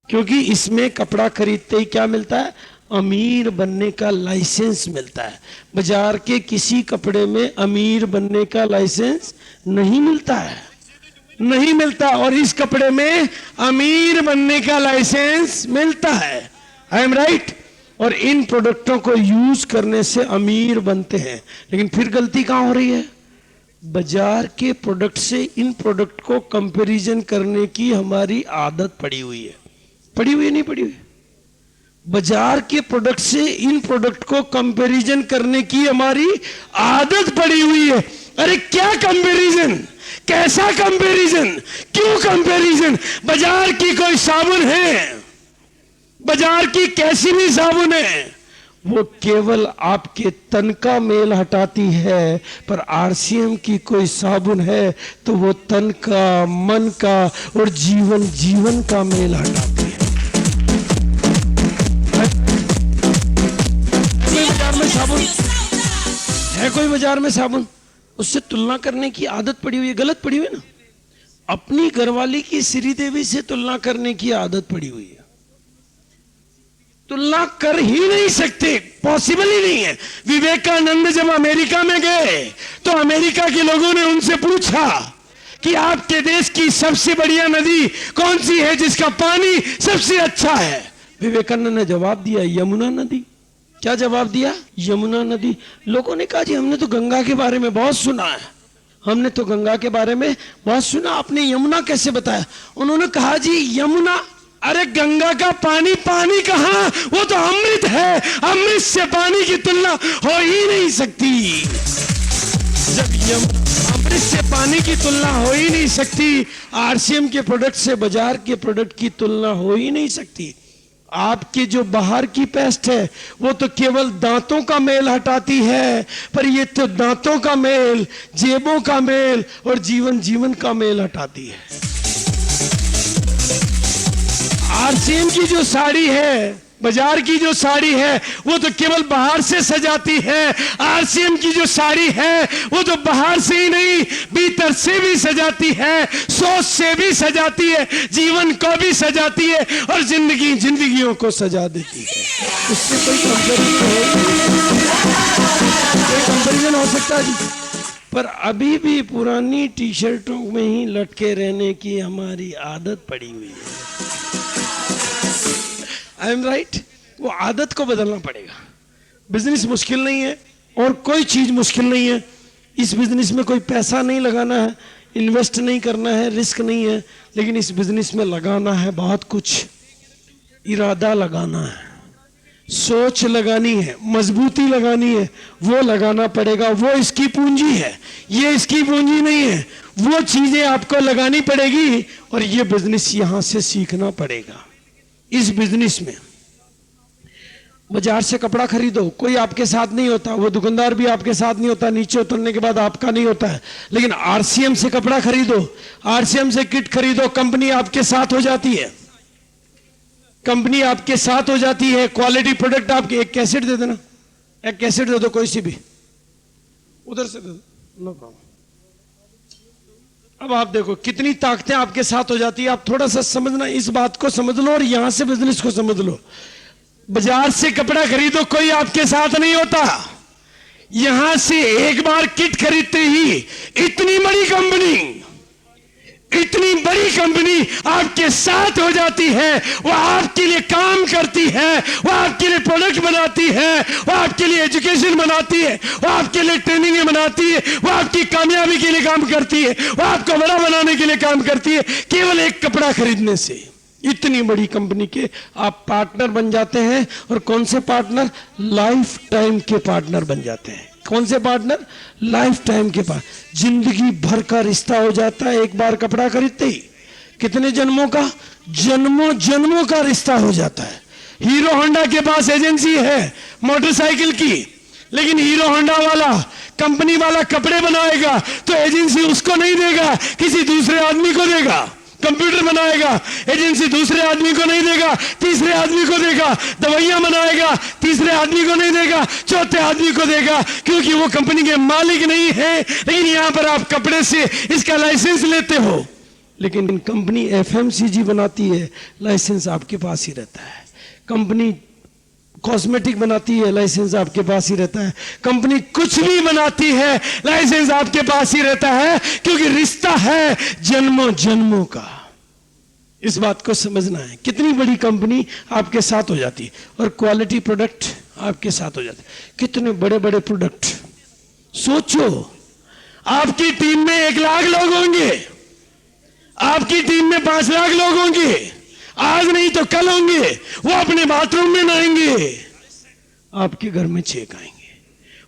क्योंकि इसमें कपड़ा खरीदते ही क्या मिलता है? अमीर बनने का लाइसेंस मिलता है। बाजार के किसी कपड़े में अमीर बनने का लाइसेंस नहीं मिलता है, नहीं मिलता। और इस कपड़े में अमीर बनने का लाइसेंस मिलता है। I am right? और इन प्रोडक्टों को यूज करने से अमीर बनते हैं। लेकिन फिर गलती कहां हो रही है? बाजार के प्रोडक्ट से इन प्रोडक्ट को कंपैरिजन करने की हमारी आदत पड़ी हुई है। पड़ी हुई है, नहीं पड़ी हुई? बाजार के प्रोडक्ट से इन प्रोडक्ट को कंपैरिजन करने की हमारी आदत पड़ी हुई है। अरे क्या कंपैरिजन, कैसा कंपैरिजन, क्यों कंपैरिजन? बाजार की कोई साबुन है, बाजार की कैसी भी साबुन है, वो केवल आपके तन का मेल हटाती है। पर आरसीएम की कोई साबुन है तो वो तन का, मन का और जीवन का मेल हटाती है। बाजार में साबुन है, कोई बाजार में साबुन, उससे तुलना करने की आदत पड़ी हुई है। गलत पड़ी हुई है ना? अपनी घरवाली की श्रीदेवी से तुलना करने की आदत पड़ी हुई है। तुलना कर ही नहीं सकते, पॉसिबल ही नहीं है। विवेकानंद जब अमेरिका में गए तो अमेरिका के लोगों ने उनसे पूछा कि आपके देश की सबसे बढ़िया नदी कौन सी है जिसका पानी सबसे अच्छा है? विवेकानंद ने जवाब दिया, यमुना नदी। क्या जवाब दिया? यमुना नदी। लोगों ने कहा जी हमने तो गंगा के बारे में बहुत सुना है, हमने तो गंगा के बारे में बहुत सुना, आपने यमुना कैसे बताया? उन्होंने कहा जी यमुना, अरे गंगा का पानी पानी कहां, वो तो अमृत है, अमृत से पानी की तुलना हो ही नहीं सकती। जब अमृत से पानी की तुलना हो ही नहीं सकती, आरसीएम के प्रोडक्ट से बाजार के प्रोडक्ट की तुलना हो ही नहीं सकती। आपकी जो बाहर की पेस्ट है वो तो केवल दांतों का मेल हटाती है, पर ये तो दांतों का मेल, जेबों का मेल और जीवन का मेल हटाती है। आरसीएम की जो साड़ी है, बाजार की जो साड़ी है, वो तो केवल बाहर से सजाती है। आरसीएम की जो साड़ी है वो तो बाहर से ही नहीं, भीतर से भी सजाती है, सोच से भी सजाती है, जीवन को भी सजाती है और जिंदगियों को सजा देती है। उससे कोई कंपैरिजन हो सकता है जी? पर अभी भी पुरानी टी शर्टों में ही लटके रहने की हमारी आदत पड़ी हुई है। I am right? वो आदत को बदलना पड़ेगा। बिजनेस मुश्किल नहीं है और कोई चीज मुश्किल नहीं है। इस बिजनेस में कोई पैसा नहीं लगाना है, इन्वेस्ट नहीं करना है, रिस्क नहीं है, लेकिन इस बिजनेस में लगाना है बहुत कुछ। इरादा लगाना है, सोच लगानी है, मजबूती लगानी है, वो लगाना पड़ेगा। वो इसकी पूंजी है, ये इसकी पूंजी नहीं है। वो चीजें आपको लगानी पड़ेगी और ये बिजनेस यहां से सीखना पड़ेगा। इस बिजनेस में बाजार से कपड़ा खरीदो, कोई आपके साथ नहीं होता, वो दुकानदार भी आपके साथ नहीं होता, नीचे उतरने के बाद आपका नहीं होता है। लेकिन आरसीएम से कपड़ा खरीदो, आरसीएम से किट खरीदो, कंपनी आपके साथ हो जाती है, कंपनी आपके साथ हो जाती है। क्वालिटी प्रोडक्ट आपके, एक कैसेट दे देना, एक कैसेट दे दो, कोई सी भी, उधर से दे दो, नो प्रॉब्लम। अब आप देखो कितनी ताकतें आपके साथ हो जाती है। आप थोड़ा सा समझना, इस बात को समझ लो और यहां से बिजनेस को समझ लो। बाजार से कपड़ा खरीदो, कोई आपके साथ नहीं होता। यहां से एक बार किट खरीदते ही इतनी बड़ी कंपनी आपके साथ हो जाती है। वो आपके लिए काम करती है, वो आपके लिए प्रोडक्ट बनाती है, वो आपके लिए एजुकेशन बनाती है, वो आपके लिए ट्रेनिंग बनाती है, वो आपकी कामयाबी के लिए काम करती है, वो आपको बड़ा बनाने के लिए काम करती है। केवल एक कपड़ा खरीदने से इतनी बड़ी कंपनी के आप पार्टनर बन जाते हैं। और कौन से पार्टनर? लाइफ टाइम के पार्टनर बन जाते हैं। कौन से पार्टनर? लाइफ टाइम के पास, जिंदगी भर का रिश्ता हो जाता है। एक बार कपड़ा खरीदते ही कितने जन्मों का, जन्मों का रिश्ता हो जाता है। हीरो होंडा के पास एजेंसी है मोटरसाइकिल की, लेकिन हीरो होंडा वाला, कंपनी वाला कपड़े बनाएगा तो एजेंसी उसको नहीं देगा, किसी दूसरे आदमी को देगा। कंप्यूटर बनाएगा, एजेंसी दूसरे आदमी को नहीं देगा, तीसरे आदमी को देगा। दवाइयां बनाएगा, तीसरे आदमी को नहीं देगा, चौथे आदमी को देगा, क्योंकि वो कंपनी के मालिक नहीं है। लेकिन यहां पर आप कपड़े से इसका लाइसेंस लेते हो, लेकिन कंपनी एफएमसीजी बनाती है, लाइसेंस आपके पास ही रहता है। कंपनी कॉस्मेटिक बनाती है, लाइसेंस आपके पास ही रहता है। कंपनी कुछ भी बनाती है, लाइसेंस आपके पास ही रहता है, क्योंकि रिश्ता है जन्मों जन्मों का। इस बात को समझना है। कितनी बड़ी कंपनी आपके साथ हो जाती है और क्वालिटी प्रोडक्ट आपके साथ हो जाते, कितने बड़े बड़े प्रोडक्ट। सोचो, आपकी टीम में 1 लाख लोग होंगे, आपकी टीम में 5 लाख लोग होंगे, आज नहीं तो कल होंगे। वो अपने बाथरूम में नहाएंगे, आपके घर में छेक आएंगे।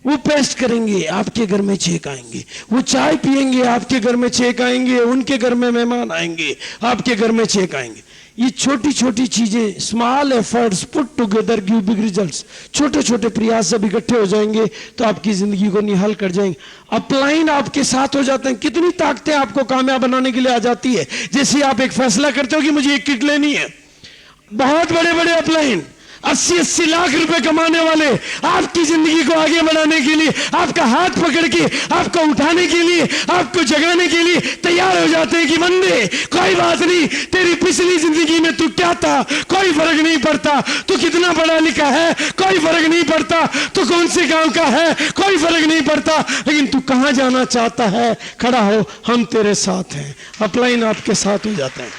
वो पेस्ट करेंगे, आपके घर में छेक आएंगे। वो चाय पिएंगे, आपके घर में छेक आएंगे। उनके घर में मेहमान आएंगे, आपके घर में छेक आएंगे। ये छोटी छोटी चीजें, small efforts put together give big results. छोटे छोटे प्रयास जब इकट्ठे हो जाएंगे तो आपकी जिंदगी को निहाल कर जाएंगे। अपलाइन आपके साथ हो जाते हैं। कितनी ताकतें आपको कामयाब बनाने के लिए आ जाती है। जैसे आप एक फैसला करते हो कि मुझे एक किट लेनी है, बहुत बड़े बड़े अपलाइन 80-80 लाख रुपए कमाने वाले आपकी जिंदगी को आगे बढ़ाने के लिए, आपका हाथ पकड़ के आपको उठाने के लिए, आपको जगाने के लिए तैयार हो जाते हैं कि बंदे कोई बात नहीं, तेरी पिछली जिंदगी में तू क्या था कोई फर्क नहीं पड़ता, तू कितना पढ़ा लिखा है कोई फर्क नहीं पड़ता, तू कौन से गांव का है कोई फर्क नहीं पड़ता, लेकिन तू कहां जाना चाहता है, खड़ा हो, हम तेरे साथ हैं। अपलाइन आपके साथ हो जाते हैं।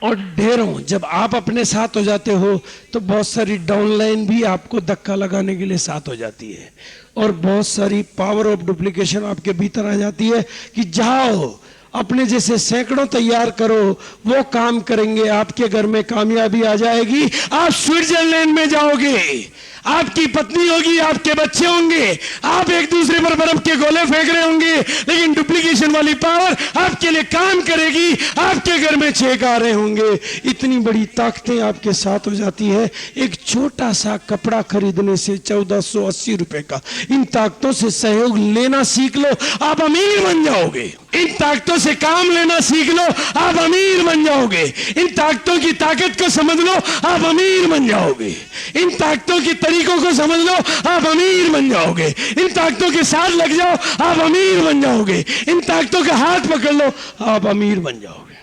और ढेरों, जब आप अपने साथ हो जाते हो तो बहुत सारी डाउनलाइन भी आपको धक्का लगाने के लिए साथ हो जाती है, और बहुत सारी पावर ऑफ डुप्लीकेशन आपके भीतर आ जाती है कि जाओ अपने जैसे सैकड़ों तैयार करो, वो काम करेंगे, आपके घर में कामयाबी आ जाएगी। आप स्विट्जरलैंड में जाओगे, आपकी पत्नी होगी, आपके बच्चे होंगे, आप एक दूसरे पर बर्फ के गोले फेंक रहे होंगे, लेकिन डुप्लीकेशन वाली पावर आपके लिए काम करेगी, आपके घर में छेक आ रहे होंगे। इतनी बड़ी ताकतें आपके साथ हो जाती है। एक छोटा सा कपड़ा खरीदने से 1480 रुपए का, इन ताकतों से सहयोग लेना सीख लो, आप अमीर बन जाओगे। इन ताकतों से काम लेना सीख लो, आप अमीर बन जाओगे। इन ताकतों की ताकत को समझ लो, आप अमीर बन जाओगे। इन ताकतों की तरीकों को समझ लो, आप अमीर बन जाओगे। इन ताकतों के साथ लग जाओ, आप अमीर बन जाओगे। इन ताकतों का हाथ पकड़ लो, आप अमीर बन जाओगे।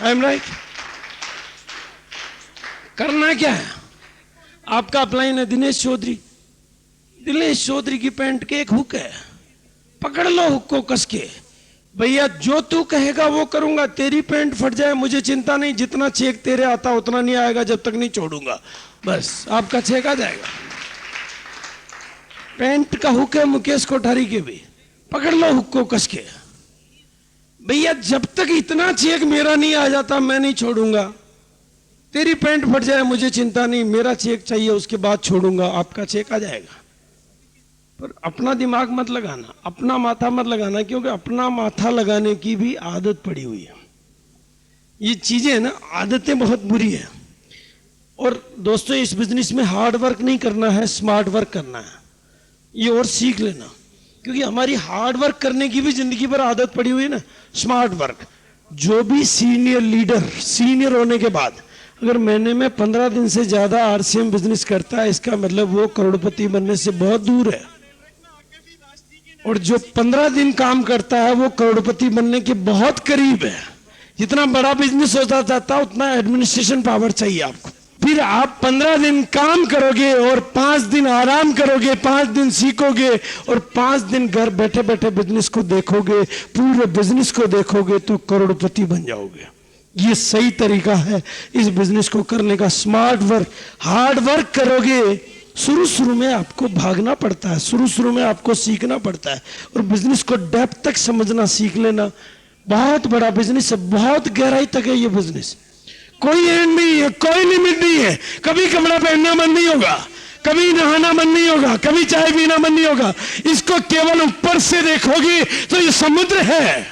I am right? करना क्या है? आपका अपलाइन है दिनेश चौधरी। दिनेश चौधरी की पैंट के एक हुक है, पकड़ लो हुक को कस के। भैया जो तू कहेगा वो करूंगा, तेरी पैंट फट जाए मुझे चिंता नहीं, जितना चेक तेरे आता उतना नहीं आएगा जब तक नहीं छोड़ूंगा, बस आपका चेक आ जाएगा। पैंट का हुक है मुकेश कोठारी के भी, पकड़ लो हुक को कस के। भैया जब तक इतना चेक मेरा नहीं आ जाता मैं नहीं छोड़ूंगा, तेरी पैंट फट जाए मुझे चिंता नहीं, मेरा चेक चाहिए उसके बाद छोड़ूंगा, आपका चेक आ जाएगा। पर अपना दिमाग मत लगाना, अपना माथा मत लगाना, क्योंकि अपना माथा लगाने की भी आदत पड़ी हुई है। ये चीजें ना, आदतें बहुत बुरी है। और दोस्तों इस बिजनेस में हार्ड वर्क नहीं करना है, स्मार्ट वर्क करना है। ये और सीख लेना, क्योंकि हमारी हार्ड वर्क करने की भी जिंदगी भर आदत पड़ी हुई है ना। स्मार्ट वर्क, जो भी सीनियर लीडर, सीनियर होने के बाद अगर महीने में 15 दिन से ज्यादा आरसीएम बिजनेस करता है, इसका मतलब वो करोड़पति बनने से बहुत दूर है। और जो 15 दिन काम करता है वो करोड़पति बनने के बहुत करीब है। जितना बड़ा बिजनेस होता जाता उतना एडमिनिस्ट्रेशन पावर चाहिए आपको। फिर आप 15 दिन काम करोगे और 5 दिन आराम करोगे, 5 दिन सीखोगे और 5 दिन घर बैठे बैठे बिजनेस को देखोगे, पूरे बिजनेस को देखोगे, तो करोड़पति बन जाओगे। ये सही तरीका है इस बिजनेस को करने का। स्मार्ट वर्क, हार्ड वर्क करोगे। शुरू में आपको भागना पड़ता है, शुरू में आपको सीखना पड़ता है, और बिजनेस को डेप्थ तक समझना सीख लेना। बहुत बड़ा बिजनेस है, बहुत गहराई तक है ये बिजनेस। कोई एंड नहीं है, कोई लिमिट नहीं है। कभी कपड़ा पहनना मन नहीं होगा, कभी नहाना मन नहीं होगा, कभी चाय पीना मन नहीं होगा। इसको केवल ऊपर से देखोगे तो ये समुद्र है,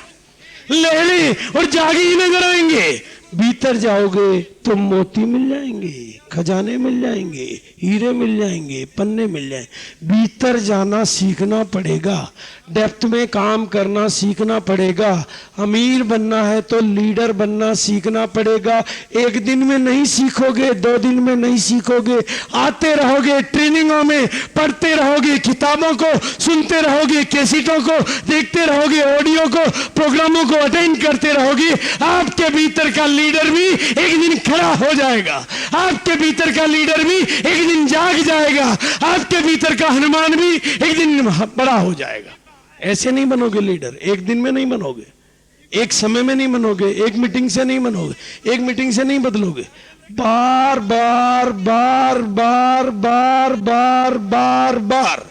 लहरें और जागी ही नजर आएंगे। भीतर जाओगे तो मोती मिल जाएंगे, खजाने मिल जाएंगे, हीरे मिल जाएंगे, पन्ने मिल जाएंगे। भीतर जाना सीखना पड़ेगा, डेप्थ में काम करना सीखना पड़ेगा। अमीर बनना है तो लीडर बनना सीखना पड़ेगा। एक दिन में नहीं सीखोगे, 2 दिन में नहीं सीखोगे। आते रहोगे, ट्रेनिंगों में पढ़ते रहोगे, किताबों को सुनते रहोगे, कैसेटों को देखते रहोगे, ऑडियो को, प्रोग्रामों को अटेंड करते रहोगे। आपके भीतर का लीडर भी एक दिन खड़ा हो जाएगा, आपके भीतर का लीडर भी एक दिन जाग जाएगा, आपके भीतर का हनुमान भी एक दिन बड़ा हो जाएगा। ऐसे नहीं बनोगे लीडर, एक दिन में नहीं बनोगे, एक समय में नहीं बनोगे, एक मीटिंग से नहीं बनोगे, एक मीटिंग से नहीं बदलोगे। बार बार बार बार बार बार बार बार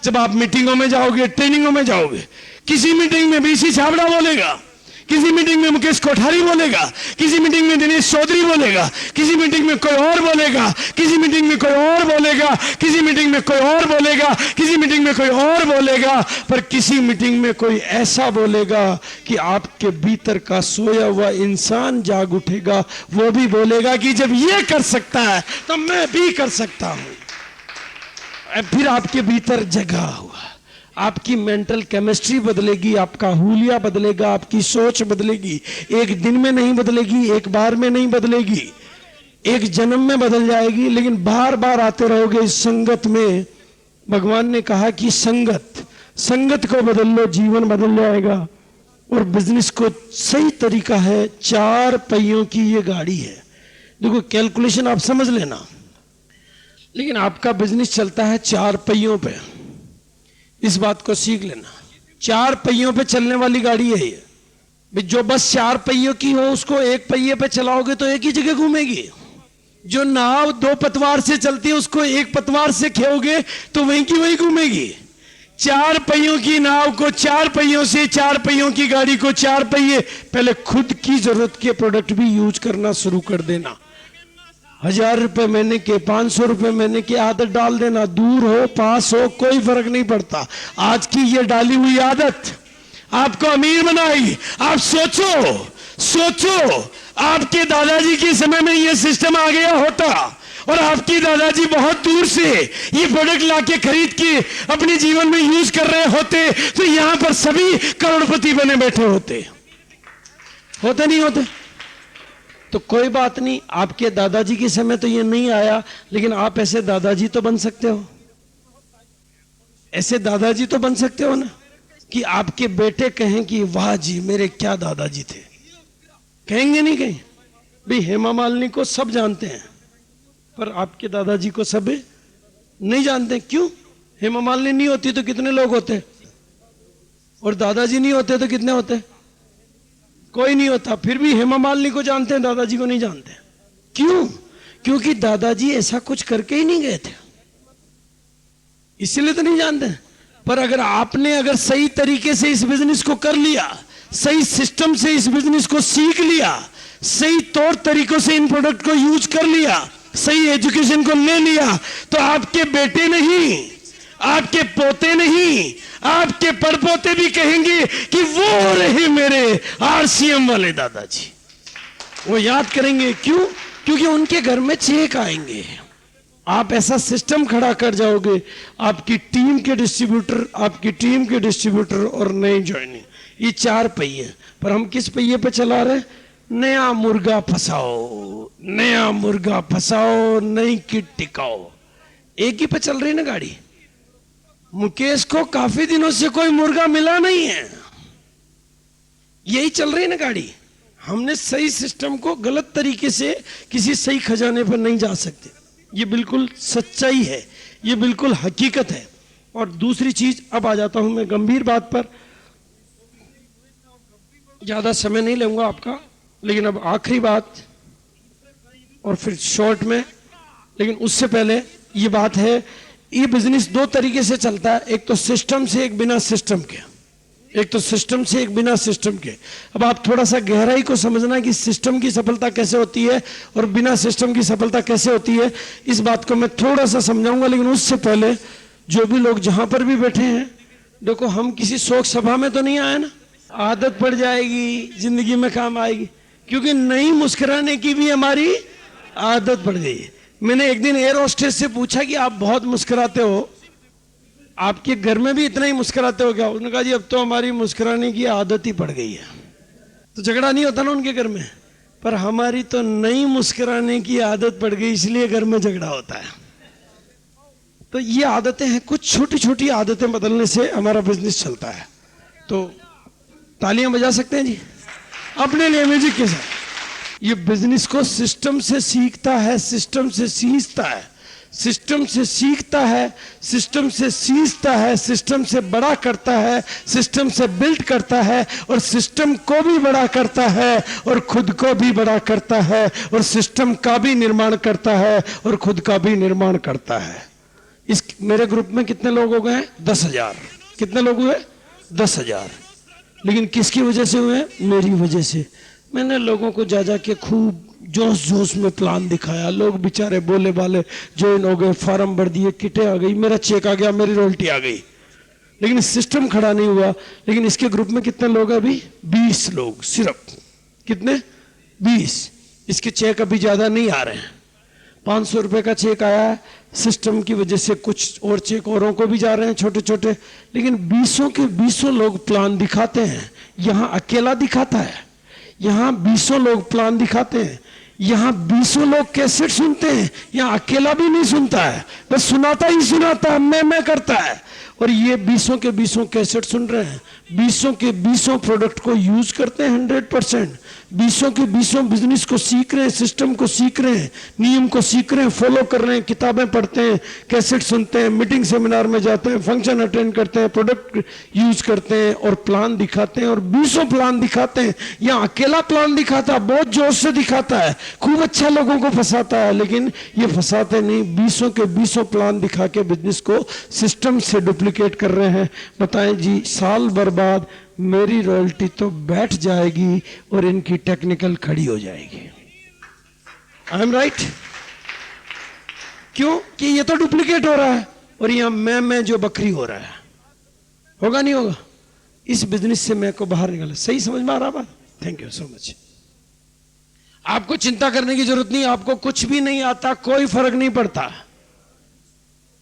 जब आप मीटिंगों में जाओगे, ट्रेनिंगों में जाओगे, किसी मीटिंग में बीसी छाबड़ा बोलेगा, किसी मीटिंग में मुकेश कोठारी बोलेगा, किसी मीटिंग में दिनेश चौधरी बोलेगा, किसी मीटिंग में कोई और बोलेगा, किसी मीटिंग में कोई और बोलेगा, किसी मीटिंग में कोई और बोलेगा, किसी मीटिंग में कोई और बोलेगा। पर किसी मीटिंग में कोई ऐसा बोलेगा कि आपके भीतर का सोया हुआ इंसान जाग उठेगा। वो भी बोलेगा कि जब ये कर सकता है तो मैं भी कर सकता हूं। फिर आपके भीतर जगा हुआ, आपकी मेंटल केमिस्ट्री बदलेगी, आपका हुलिया बदलेगा, आपकी सोच बदलेगी। एक दिन में नहीं बदलेगी, एक बार में नहीं बदलेगी, एक जन्म में बदल जाएगी, लेकिन बार बार आते रहोगे इस संगत में। भगवान ने कहा कि संगत को बदल लो, जीवन बदल जाएगा। और बिजनेस को सही तरीका है, 4 पहियों की ये गाड़ी है। देखो कैलकुलेशन आप समझ लेना, लेकिन आपका बिजनेस चलता है 4 पहियों पे। इस बात को सीख लेना, 4 पहियों पे चलने वाली गाड़ी है ये। जो बस 4 पहियों की हो उसको एक पहिए पे चलाओगे तो एक ही जगह घूमेगी। जो नाव 2 पतवार से चलती है उसको एक पतवार से खेओगे तो वहीं की वहीं घूमेगी। 4 पहियों की नाव को 4 पहियों से, 4 पहियों की गाड़ी को 4 पहिए। पहले खुद की जरूरत के प्रोडक्ट भी यूज करना शुरू कर देना। 1000 रुपए महीने के, 500 रुपए महीने की आदत डाल देना। दूर हो पास हो कोई फर्क नहीं पड़ता। आज की ये डाली हुई आदत आपको अमीर बनाएगी। आप सोचो आपके दादाजी के समय में ये सिस्टम आ गया होता और आपकी दादाजी बहुत दूर से ये प्रोडक्ट लाके खरीद के अपने जीवन में यूज कर रहे होते तो यहां पर सभी करोड़पति बने बैठे होते नहीं होते? तो कोई बात नहीं, आपके दादाजी के समय तो ये नहीं आया, लेकिन आप ऐसे दादाजी तो बन सकते हो। ऐसे दादाजी तो बन सकते हो ना कि आपके बेटे कहें कि वाह जी मेरे क्या दादाजी थे। कहेंगे नहीं? कहीं भाई हेमा मालिनी को सब जानते हैं पर आपके दादाजी को सब नहीं जानते। क्यों? हेमा मालिनी नहीं होती तो कितने लोग होते, और दादाजी नहीं होते तो कितने होते? कोई नहीं होता। फिर भी हेमा मालिनी को जानते हैं, दादाजी को नहीं जानते। क्यों? क्योंकि दादाजी ऐसा कुछ करके ही नहीं गए थे, इसलिए तो नहीं जानते। पर अगर सही तरीके से इस बिजनेस को कर लिया, सही सिस्टम से इस बिजनेस को सीख लिया, सही तौर तरीकों से इन प्रोडक्ट को यूज कर लिया, सही एजुकेशन को ले लिया, तो आपके बेटे नहीं, आपके पोते नहीं, आपके पड़पोते भी कहेंगे कि वो रहे मेरे आरसीएम वाले दादाजी। वो याद करेंगे। क्यों? क्योंकि उनके घर में चेक आएंगे। आप ऐसा सिस्टम खड़ा कर जाओगे, आपकी टीम के डिस्ट्रीब्यूटर और नई ज्वाइनिंग, ये 4 पहिए। पर हम किस पहिए पे चला रहे? नया मुर्गा फंसाओ, नई किट टिकाओ। एक ही पे चल रही ना गाड़ी। मुकेश को काफी दिनों से कोई मुर्गा मिला नहीं है, यही चल रही ना गाड़ी। हमने सही सिस्टम को गलत तरीके से किसी सही खजाने पर नहीं जा सकते। ये बिल्कुल सच्चाई है, ये बिल्कुल हकीकत है। और दूसरी चीज, अब आ जाता हूं मैं गंभीर बात पर, ज्यादा समय नहीं लूंगा आपका, लेकिन अब आखिरी बात और फिर शॉर्ट में। लेकिन उससे पहले ये बात है, ये बिजनेस 2 तरीके से चलता है, एक तो सिस्टम से, एक बिना सिस्टम के। बिना सिस्टम के। अब आप थोड़ा सा गहराई को समझना कि सिस्टम की सफलता कैसे होती है और बिना सिस्टम की सफलता कैसे होती है, इस बात को मैं थोड़ा सा समझाऊंगा। लेकिन उससे पहले जो भी लोग जहां पर भी बैठे हैं, देखो हम किसी शोक सभा में तो नहीं आए ना। आदत पड़ जाएगी, जिंदगी में काम आएगी, क्योंकि नहीं मुस्कुराने की भी हमारी आदत पड़ गई। मैंने एक दिन एयर होस्टेस से पूछा कि आप बहुत मुस्कुराते हो, आपके घर में भी इतना ही मुस्कुराते हो क्या? उन्होंने कहा जी अब तो हमारी मुस्कुराने की आदत ही पड़ गई है। तो झगड़ा नहीं होता ना उनके घर में, पर हमारी तो नहीं मुस्कुराने की आदत पड़ गई, इसलिए घर में झगड़ा होता है। तो ये आदतें हैं, कुछ छोटी छोटी आदतें बदलने से हमारा बिजनेस चलता है। तो तालियां बजा सकते हैं जी अपने लिए म्यूजिक के साथ। ये बिजनेस को सिस्टम से सीखता है, सिस्टम से सीखता है, सिस्टम से सीखता है, सिस्टम से सीखता है, सिस्टम से बड़ा करता है, सिस्टम से बिल्ड करता है, और सिस्टम को भी बड़ा करता है और खुद को भी बड़ा करता है, और सिस्टम का भी निर्माण करता है और खुद का भी निर्माण करता है। इस मेरे ग्रुप में कितने लोग हो गए हैं? 10,000। कितने लोग हुए? 10,000। लेकिन किसकी वजह से हुए? मेरी वजह से। मैंने लोगों को जा के खूब जोश जोश में प्लान दिखाया, लोग बेचारे बोले वाले ज्वाइन हो गए, फॉर्म भर दिए, किटें आ गई, मेरा चेक आ गया, मेरी रॉयल्टी आ गई, लेकिन सिस्टम खड़ा नहीं हुआ। लेकिन इसके ग्रुप में कितने लोग हैं अभी? 20 लोग सिर्फ। कितने? 20। इसके चेक अभी ज्यादा नहीं आ रहे हैं। 500 रुपए का चेक आया है, सिस्टम की वजह से कुछ और चेक औरों को भी जा रहे हैं छोटे छोटे, लेकिन 20 के 20 लोग प्लान दिखाते हैं। यहां अकेला दिखाता है, यहां 20 लोग प्लान दिखाते हैं, यहां 20 लोग कैसेट सुनते हैं, यहां अकेला भी नहीं सुनता है, बस सुनाता ही सुनाता है, मैं करता है। और ये 20 के 20 कैसेट सुन रहे हैं, 20 के 20 प्रोडक्ट को यूज करते हैं 100%, 20 के 20 बिजनेस को सीख रहे हैं, सिस्टम को सीख रहे हैं, नियम को सीख रहे हैं, फॉलो कर रहे हैं, किताबें पढ़ते हैं, कैसेट सुनते हैं, मीटिंग सेमिनार में जाते हैं, फंक्शन अटेंड करते हैं, प्रोडक्ट यूज करते हैं और प्लान दिखाते हैं। और 20 प्लान दिखाते हैं। यहाँ अकेला प्लान दिखाता है, बहुत जोश से दिखाता है, खूब अच्छा लोगों को फंसाता है, लेकिन ये फंसाते नहीं, 20 के 20 प्लान दिखा के बिजनेस को सिस्टम से डुप्लीकेट कर रहे हैं। बताएं जी, साल बर्बाद, मेरी रॉयल्टी तो बैठ जाएगी और इनकी टेक्निकल खड़ी हो जाएगी। I am right? क्यों? कि ये तो डुप्लीकेट हो रहा है और यहां मैं जो बकरी हो रहा है। होगा नहीं होगा? इस बिजनेस से मैं को बाहर निकाला। सही समझ में आ रहा बात? Thank you so much. आपको चिंता करने की जरूरत नहीं, आपको कुछ भी नहीं आता, कोई फर्क नहीं पड़ता,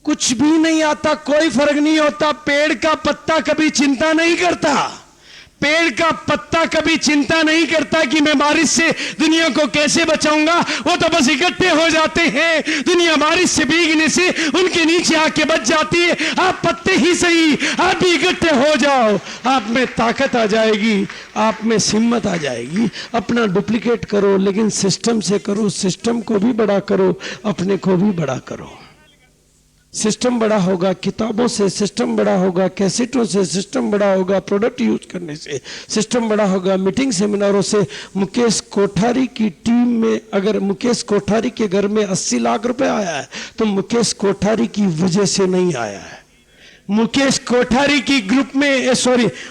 कुछ भी नहीं आता, कोई फर्क नहीं होता। पेड़ का पत्ता कभी चिंता नहीं करता, पेड़ का पत्ता कभी चिंता नहीं करता कि मैं बारिश से दुनिया को कैसे बचाऊंगा। वो तो बस इकट्ठे हो जाते हैं, दुनिया बारिश से भीगने से उनके नीचे आके बच जाती है। आप पत्ते ही सही, आप भी इकट्ठे हो जाओ, आप में ताकत आ जाएगी, आप में हिम्मत आ जाएगी। अपना डुप्लीकेट करो, लेकिन सिस्टम से करो, सिस्टम को भी बड़ा करो, अपने को भी बड़ा करो। सिस्टम बड़ा होगा किताबों से, सिस्टम बड़ा होगा कैसेटों से, सिस्टम बड़ा होगा प्रोडक्ट यूज करने से, सिस्टम बड़ा होगा मीटिंग सेमिनारों से। मुकेश कोठारी की टीम में अगर मुकेश कोठारी के घर में 80 लाख रुपए आया है तो मुकेश कोठारी की वजह से नहीं आया है। मुकेश कोठारी की ग्रुप में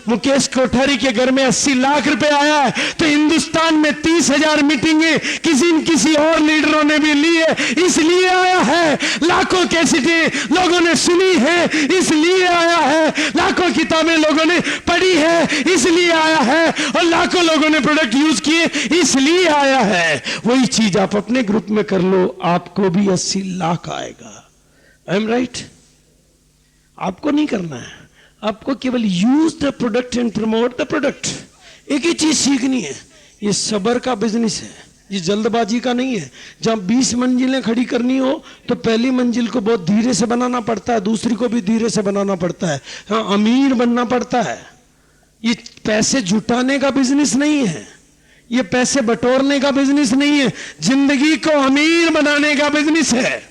मुकेश कोठारी के घर में 80 लाख रुपए आया है तो हिंदुस्तान में 30,000 मीटिंगें किसी न किसी और लीडरों ने भी ली है, इसलिए आया है। लाखों कैसेटें लोगों ने सुनी है, इसलिए आया है। लाखों किताबें लोगों ने पढ़ी है, इसलिए आया है। और लाखों लोगों ने प्रोडक्ट यूज किए, इसलिए आया है। वही चीज आप अपने ग्रुप में कर लो, आपको भी 80 लाख आएगा। I am right? आपको नहीं करना है, आपको केवल use the product and promote the product. एक ही चीज सीखनी है, ये सबर का बिजनेस है, ये जल्दबाजी का नहीं है। जहां 20 मंजिलें खड़ी करनी हो तो पहली मंजिल को बहुत धीरे से बनाना पड़ता है, दूसरी को भी धीरे से बनाना पड़ता है। हाँ, अमीर बनना पड़ता है। ये पैसे जुटाने का बिजनेस नहीं है, ये पैसे बटोरने का बिजनेस नहीं है, जिंदगी को अमीर बनाने का बिजनेस है,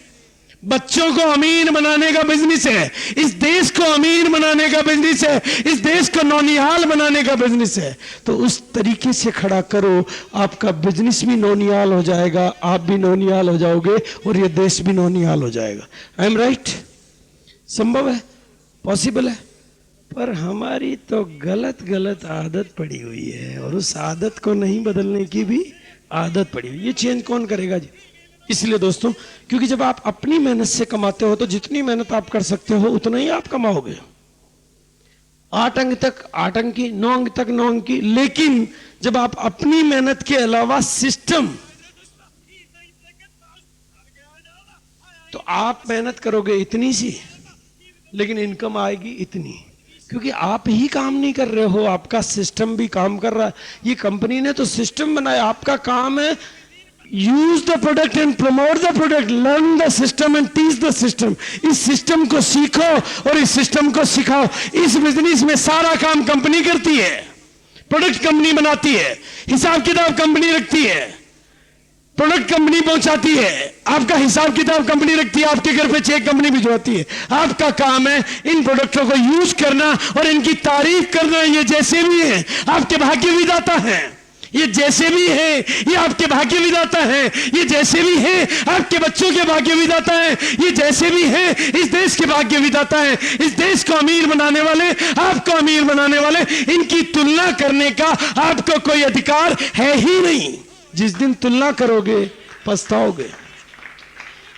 बच्चों को अमीर बनाने का बिजनेस है, इस देश को अमीर बनाने का बिजनेस है, इस देश को नौनिहाल बनाने का बिजनेस है। तो उस तरीके से खड़ा करो, आपका बिजनेस भी नौनिहाल हो जाएगा, आप भी नौनिहाल हो जाओगे और ये देश भी नौनिहाल हो जाएगा। I am right? संभव है, पॉसिबल है, पर हमारी तो गलत आदत पड़ी हुई है और उस आदत को नहीं बदलने की भी आदत पड़ी हुई। ये चेंज कौन करेगा जी? इसलिए दोस्तों, क्योंकि जब आप अपनी मेहनत से कमाते हो तो जितनी मेहनत आप कर सकते हो उतना ही आप कमाओगे। 8 अंक तक 8 अंक की, 9 अंक तक 9 अंक की। लेकिन जब आप अपनी मेहनत के अलावा सिस्टम तो आप मेहनत करोगे इतनी सी, लेकिन इनकम आएगी इतनी, क्योंकि आप ही काम नहीं कर रहे हो, आपका सिस्टम भी काम कर रहा है। ये कंपनी ने तो सिस्टम बनाया, आपका काम है use the product and promote the product, learn the system and teach the system. इस सिस्टम को सीखो और इस सिस्टम को सिखाओ। इस बिजनेस में सारा काम कंपनी करती है, प्रोडक्ट कंपनी बनाती है, हिसाब किताब कंपनी रखती है, प्रोडक्ट कंपनी पहुंचाती है, आपका हिसाब किताब कंपनी रखती है, आपके घर पे चेक कंपनी भिजवाती है। आपका काम है इन प्रोडक्टों को यूज करना और इनकी तारीफ करना। ये जैसे भी है आपके भाग्य विधाता है, ये जैसे भी है ये आपके भाग्य विधाता है, ये जैसे भी है आपके बच्चों के भाग्य विधाता है, ये जैसे भी है इस देश के भाग्य विधाता है। इस देश को अमीर बनाने वाले, आपको अमीर बनाने वाले, इनकी तुलना करने का आपको कोई अधिकार है ही नहीं। जिस दिन तुलना करोगे पछताओगे,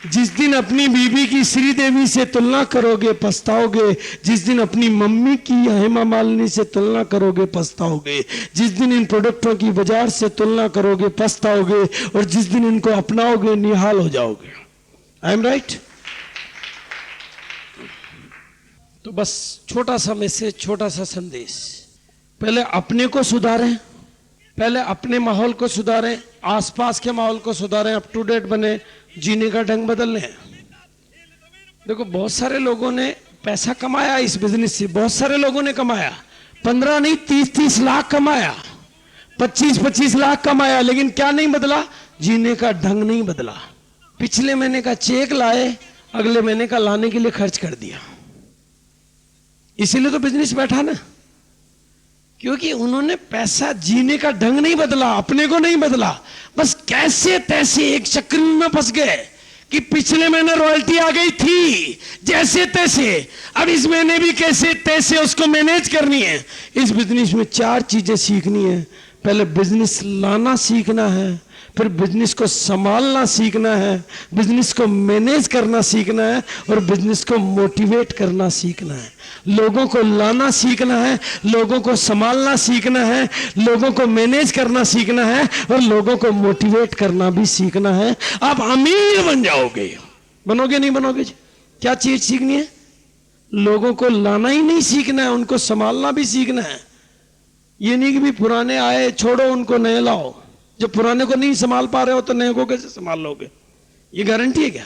जिस दिन अपनी बीबी की श्रीदेवी से तुलना करोगे पछताओगे, जिस दिन अपनी मम्मी की हेमा मालिनी से तुलना करोगे पछताओगे, जिस दिन इन प्रोडक्टों की बाजार से तुलना करोगे पछताओगे, और जिस दिन इनको अपनाओगे निहाल हो जाओगे। I am right? तो बस छोटा सा मैसेज, छोटा सा संदेश, पहले अपने को सुधारें, पहले अपने माहौल को सुधारें, आसपास के माहौल को सुधारें, अप टू डेट बने, जीने का ढंग बदल लें। देखो बहुत सारे लोगों ने पैसा कमाया इस बिजनेस से, बहुत सारे लोगों ने कमाया, 15 नहीं 30-30 लाख कमाया, 25-25 लाख कमाया, लेकिन क्या नहीं बदला? जीने का ढंग नहीं बदला। पिछले महीने का चेक लाए, अगले महीने का लाने के लिए खर्च कर दिया। इसीलिए तो बिजनेस बैठा ना, क्योंकि उन्होंने पैसा, जीने का ढंग नहीं बदला, अपने को नहीं बदला, बस कैसे तैसे एक चक्र में फंस गए कि पिछले महीने रॉयल्टी आ गई थी जैसे तैसे, अब इस महीने भी कैसे तैसे उसको मैनेज करनी है। इस बिजनेस में 4 चीजें सीखनी है। पहले बिजनेस लाना सीखना है, फिर बिजनेस को संभालना सीखना है, बिजनेस को मैनेज करना सीखना है, और बिजनेस को मोटिवेट करना सीखना है। लोगों को लाना सीखना है, लोगों को संभालना सीखना है, लोगों को मैनेज करना सीखना है, और लोगों को मोटिवेट करना भी सीखना है। आप अमीर बन जाओगे। बनोगे नहीं बनोगे जी? क्या चीज सीखनी है? लोगों को लाना ही नहीं सीखना है, उनको संभालना भी सीखना है। ये नहीं कि भी पुराने आए छोड़ो उनको नए लाओ। जब पुराने को नहीं संभाल पा रहे हो तो नए को कैसे संभाल लोगे? ये गारंटी है क्या?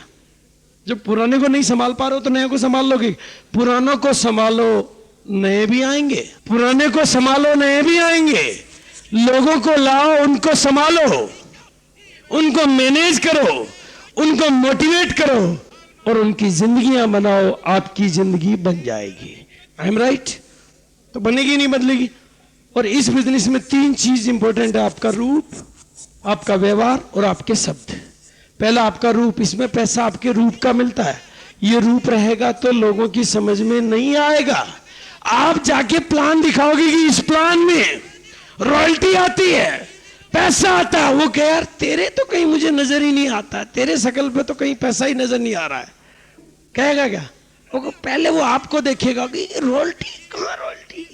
जब पुराने को नहीं संभाल पा रहे हो तो नए को संभाल लोगे? पुरानों को संभालो नए भी आएंगे, पुराने को संभालो नए भी आएंगे। लोगों को लाओ, उनको संभालो, उनको मैनेज करो, उनको मोटिवेट करो, और उनकी जिंदगियां बनाओ, आपकी जिंदगी बन जाएगी। I am right? तो बनेगी नहीं बदलेगी। और इस बिजनेस में 3 चीज इंपॉर्टेंट है, आपका रूप, आपका व्यवहार और आपके शब्द। पहला आपका रूप, इसमें पैसा आपके रूप का मिलता है। ये रूप रहेगा तो लोगों की समझ में नहीं आएगा। आप जाके प्लान दिखाओगे कि इस प्लान में रॉयल्टी आती है, पैसा आता है, वो कहे यार तेरे तो कहीं मुझे नजर ही नहीं आता, तेरे शकल पे तो कहीं पैसा ही नजर नहीं आ रहा है, कहेगा क्या? वो पहले वो आपको देखेगा कि रॉयल्टी कहां, रॉयल्टी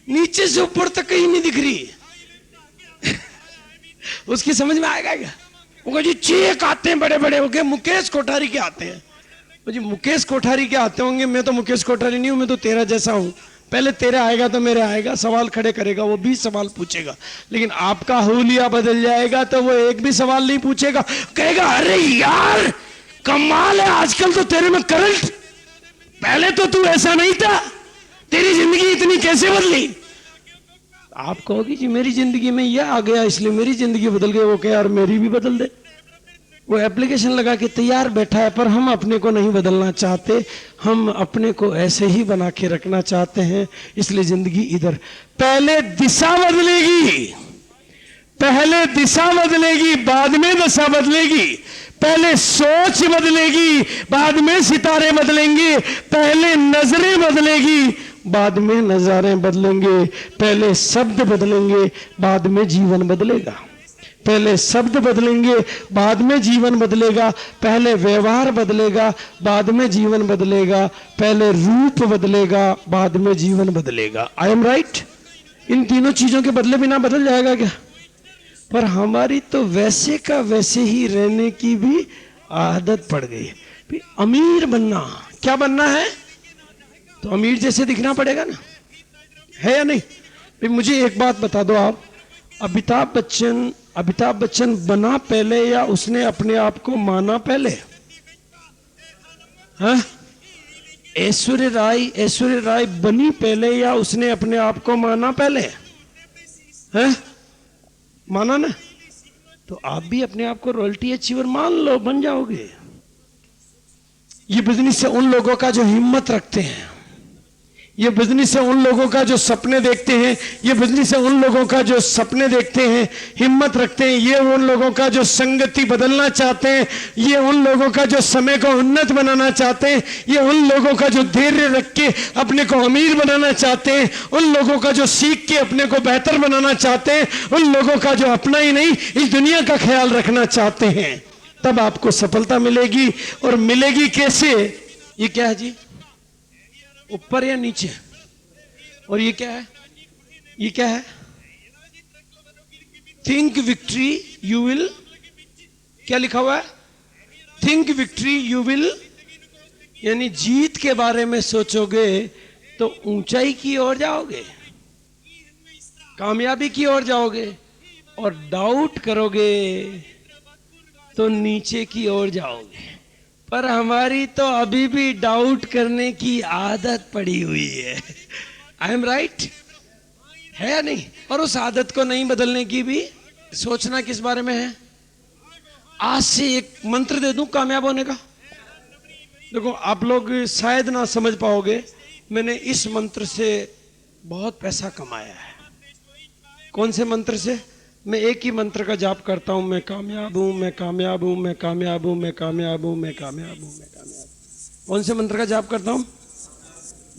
नीचे से ऊपर तक कहीं नहीं दिख रही। उसकी समझ में आएगा क्या? वो जी चेक आते हैं बड़े बड़े, हो मुकेश कोठारी के आते हैं। जी मुकेश कोठारी के आते होंगे, मैं तो मुकेश कोठारी नहीं हूं, मैं तो तेरा जैसा हूं। पहले तेरे आएगा तो मेरे आएगा, सवाल खड़े करेगा, वो 20 सवाल पूछेगा, लेकिन आपका हुलिया बदल जाएगा तो वो एक भी सवाल नहीं पूछेगा, कहेगा अरे यार कमाल है आजकल तो तेरे में करंट, पहले तो तू ऐसा नहीं था, तेरी जिंदगी इतनी कैसे बदली? आप कहोगी जी मेरी जिंदगी में यह आ गया इसलिए मेरी जिंदगी बदल गई। वो कहे यार मेरी भी बदल दे। वो एप्लीकेशन लगा के तैयार बैठा है, पर हम अपने को नहीं बदलना चाहते, हम अपने को ऐसे ही बना के रखना चाहते हैं, इसलिए जिंदगी इधर। पहले दिशा बदलेगी, पहले दिशा बदलेगी, बाद में दशा बदलेगी। पहले सोच बदलेगी, बाद में सितारे बदलेंगे। पहले नजरें बदलेगी, बाद में नजारे बदलेंगे। पहले शब्द बदलेंगे, बाद में जीवन बदलेगा। पहले शब्द बदलेंगे, बाद में जीवन बदलेगा। पहले व्यवहार बदलेगा, बाद में जीवन बदलेगा। पहले रूप बदलेगा, बाद में जीवन बदलेगा। I am right? इन तीनों चीजों के बदले बिना बदल जाएगा क्या? पर हमारी तो वैसे का वैसे ही रहने की भी आदत पड़ गई। अमीर बनना, क्या बनना है? तो अमीर जैसे दिखना पड़ेगा ना, है या नहीं? फिर मुझे एक बात बता दो आप, अमिताभ बच्चन बना पहले या उसने अपने आप को माना पहले? हाँ? ऐश्वर्या राय बनी पहले या उसने अपने आप को माना पहले? हैं? माना ना? तो आप भी अपने आप को रॉयल्टी अचीवर मान लो, बन जाओगे। ये बिजनेस है उन लोगों का जो हिम्मत रखते हैं, ये बिजनेस है उन लोगों का जो सपने देखते हैं, ये बिजनेस है उन लोगों का जो सपने देखते हैं, हिम्मत रखते हैं, ये उन लोगों का जो संगति बदलना चाहते हैं, ये उन लोगों का जो समय को उन्नत बनाना चाहते हैं, ये उन लोगों का जो धैर्य रख के अपने को अमीर बनाना चाहते हैं, उन लोगों का जो सीख के अपने को बेहतर बनाना चाहते हैं, उन लोगों का जो अपना ही नहीं इस दुनिया का ख्याल रखना चाहते हैं। तब आपको सफलता मिलेगी। और मिलेगी कैसे? ये क्या है जी, ऊपर या नीचे? और ये क्या है? ये क्या है? थिंक विक्ट्री यू विल, क्या लिखा हुआ है? थिंक विक्ट्री यू विल, यानी जीत के बारे में सोचोगे तो ऊंचाई की ओर जाओगे, कामयाबी की ओर जाओगे, और डाउट करोगे तो नीचे की ओर जाओगे। पर हमारी तो अभी भी डाउट करने की आदत पड़ी हुई है। आई एम राइट, है या नहीं? और उस आदत को नहीं बदलने की भी सोचना किस बारे में है? आज से एक मंत्र दे दूं कामयाब होने का। देखो आप लोग शायद ना समझ पाओगे, मैंने इस मंत्र से बहुत पैसा कमाया है। कौन से मंत्र से? मैं एक ही मंत्र का जाप करता हूं, मैं कामयाब हूं, मैं कामयाब हूं, मैं कामयाब हूं, मैं कामयाब हूं, मैं कामयाब हूं, मैं कामयाब। कौन से मंत्र का जाप करता हूं?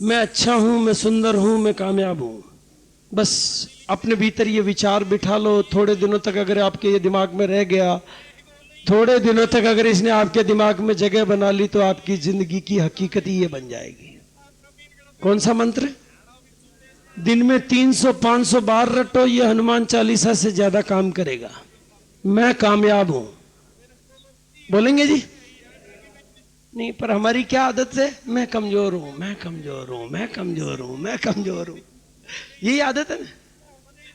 मैं अच्छा हूं, मैं सुंदर हूं, मैं कामयाब हूं। बस अपने भीतर ये विचार बिठा लो। थोड़े दिनों तक अगर आपके ये दिमाग में रह गया, थोड़े दिनों तक अगर इसने आपके दिमाग में जगह बना ली, तो आपकी जिंदगी की हकीकत ही ये बन जाएगी। कौन सा मंत्र? दिन में 300-500 बार रटो, ये हनुमान चालीसा से ज्यादा काम करेगा। मैं कामयाब हूं, बोलेंगे जी? नहीं, पर हमारी क्या आदत है? मैं कमजोर हूं, मैं कमजोर हूं, मैं कमजोर हूं, मैं कमजोर हूं, यही आदत है ना।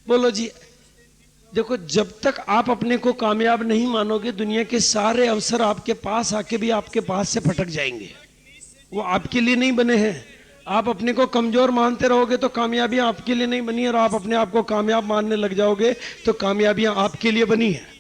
बोलो जी। देखो, जब तक आप अपने को कामयाब नहीं मानोगे, दुनिया के सारे अवसर आपके पास आके भी आपके पास से फटक जाएंगे। वो आपके लिए नहीं बने हैं। आप अपने को कमजोर मानते रहोगे तो कामयाबियां आपके लिए नहीं बनी, और आप अपने आप को कामयाब मानने लग जाओगे तो कामयाबियां आपके लिए बनी है।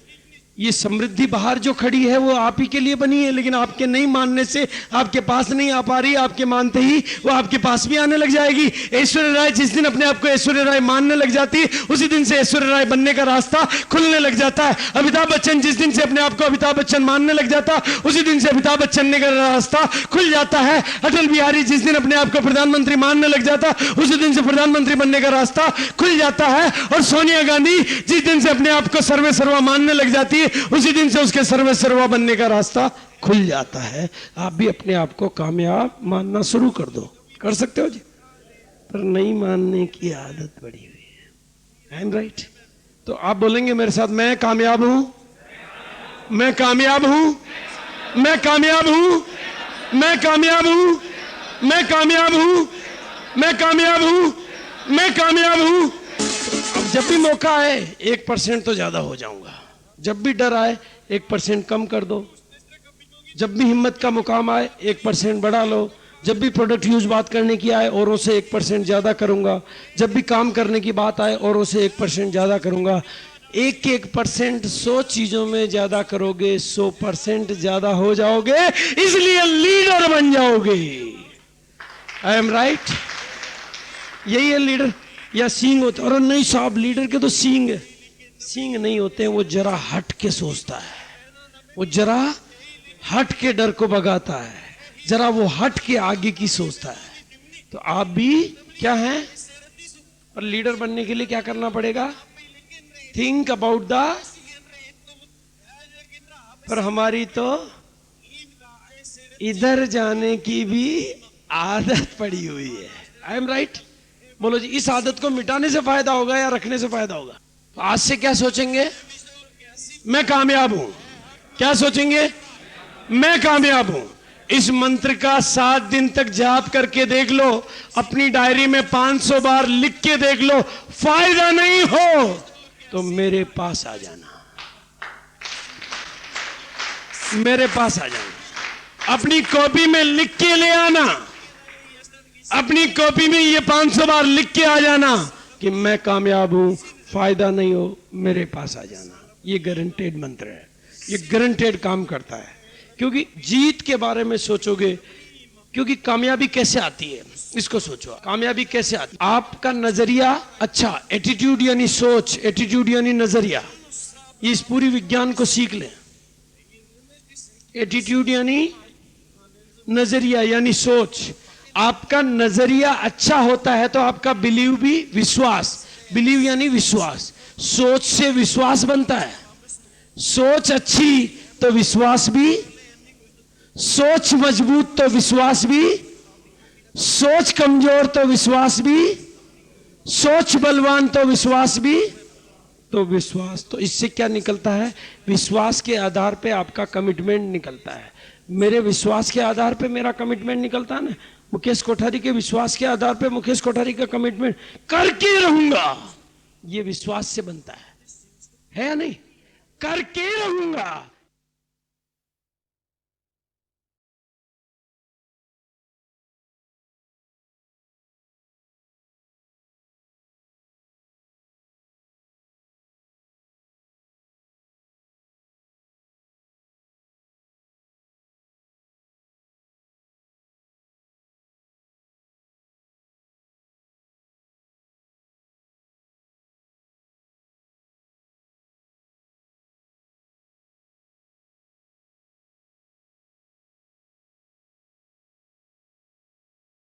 ये समृद्धि बाहर जो खड़ी है वो आप ही के लिए बनी है, लेकिन आपके नहीं मानने से आपके पास नहीं आ पा रही। आपके मानते ही वो आपके पास भी आने लग जाएगी। ऐश्वर्या राय जिस दिन अपने आप को ऐश्वर्या राय मानने लग जाती है, उसी दिन से ऐश्वर्या राय बनने का रास्ता खुलने लग जाता है। अमिताभ बच्चन जिस दिन से अपने आप को अमिताभ बच्चन मानने लग जाता, उसी दिन से अमिताभ बच्चन का रास्ता खुल जाता है। अटल बिहारी जिस दिन अपने आप को प्रधानमंत्री मानने लग जाता, उसी दिन से प्रधानमंत्री बनने का रास्ता खुल जाता है। और सोनिया गांधी जिस दिन से अपने आप को सर्वे सर्वा मानने लग जाती है, उसी दिन से उसके सर्वे सर्वा बनने का रास्ता खुल जाता है। आप भी अपने आप को कामयाब मानना शुरू कर दो। कर सकते हो जी, पर नहीं मानने की आदत पड़ी हुई है। I am right? तो आप बोलेंगे मेरे साथ, मैं कामयाब हूं, मैं कामयाब हूं, मैं कामयाब हूं, मैं कामयाब हूं, मैं कामयाब हूं, मैं कामयाब हूं, मैं कामयाब हूं। अब जब भी मौका आए 1% तो ज्यादा हो जाऊंगा। जब भी डर आए 1% कम कर दो। जब भी हिम्मत का मुकाम आए 1% बढ़ा लो। जब भी प्रोडक्ट यूज बात करने की आए औरों से 1% ज्यादा करूंगा। जब भी काम करने की बात आए औरों से 1% ज्यादा करूंगा। 1% 100 चीजों में ज्यादा करोगे, 100% ज्यादा हो जाओगे, इसलिए लीडर बन जाओगे। I am right? यही है लीडर। या सींग होते? और नहीं साहब, लीडर के तो सींग है। सींग नहीं होते, वो जरा हट के सोचता है, वो जरा हट के डर को भगाता है, जरा वो हट के आगे की सोचता है। तो आप भी क्या हैं? और लीडर बनने के लिए क्या करना पड़ेगा? Think about the. पर हमारी तो इधर जाने की भी आदत पड़ी हुई है। I am right? बोलो जी, इस आदत को मिटाने से फायदा होगा या रखने से फायदा होगा? तो आज से क्या सोचेंगे? मैं कामयाब हूं। क्या सोचेंगे? मैं कामयाब हूं। इस मंत्र का 7 दिन तक जाप करके देख लो, अपनी डायरी में 500 बार लिख के देख लो, फायदा नहीं हो तो मेरे पास आ जाना, मेरे पास आ जाना। अपनी कॉपी में लिख के ले आना, अपनी कॉपी में ये 500 बार लिख के आ जाना कि मैं कामयाब हूं, फायदा नहीं हो मेरे पास आ जाना। ये गारंटेड मंत्र है, ये गारंटेड काम करता है। क्योंकि जीत के बारे में सोचोगे, क्योंकि कामयाबी कैसे आती है इसको सोचो। कामयाबी कैसे आती है? आपका नजरिया अच्छा, एटीट्यूड यानी सोच, एटीट्यूड यानी नजरिया, ये इस पूरी विज्ञान को सीख लें। एटीट्यूड यानी नजरिया यानी सोच। आपका नजरिया अच्छा होता है तो आपका बिलीव भी, विश्वास, बिलीव यानी विश्वास, सोच से विश्वास बनता है। सोच अच्छी तो विश्वास भी, सोच मजबूत तो विश्वास भी, सोच कमजोर तो विश्वास भी, सोच बलवान तो विश्वास भी, तो विश्वास। तो इससे क्या निकलता है? विश्वास के आधार पे आपका कमिटमेंट निकलता है। मेरे विश्वास के आधार पे मेरा कमिटमेंट निकलता है ना। मुकेश कोठारी के विश्वास के आधार पे मुकेश कोठारी का कमिटमेंट करके रहूंगा, ये विश्वास से बनता है या नहीं? करके रहूंगा,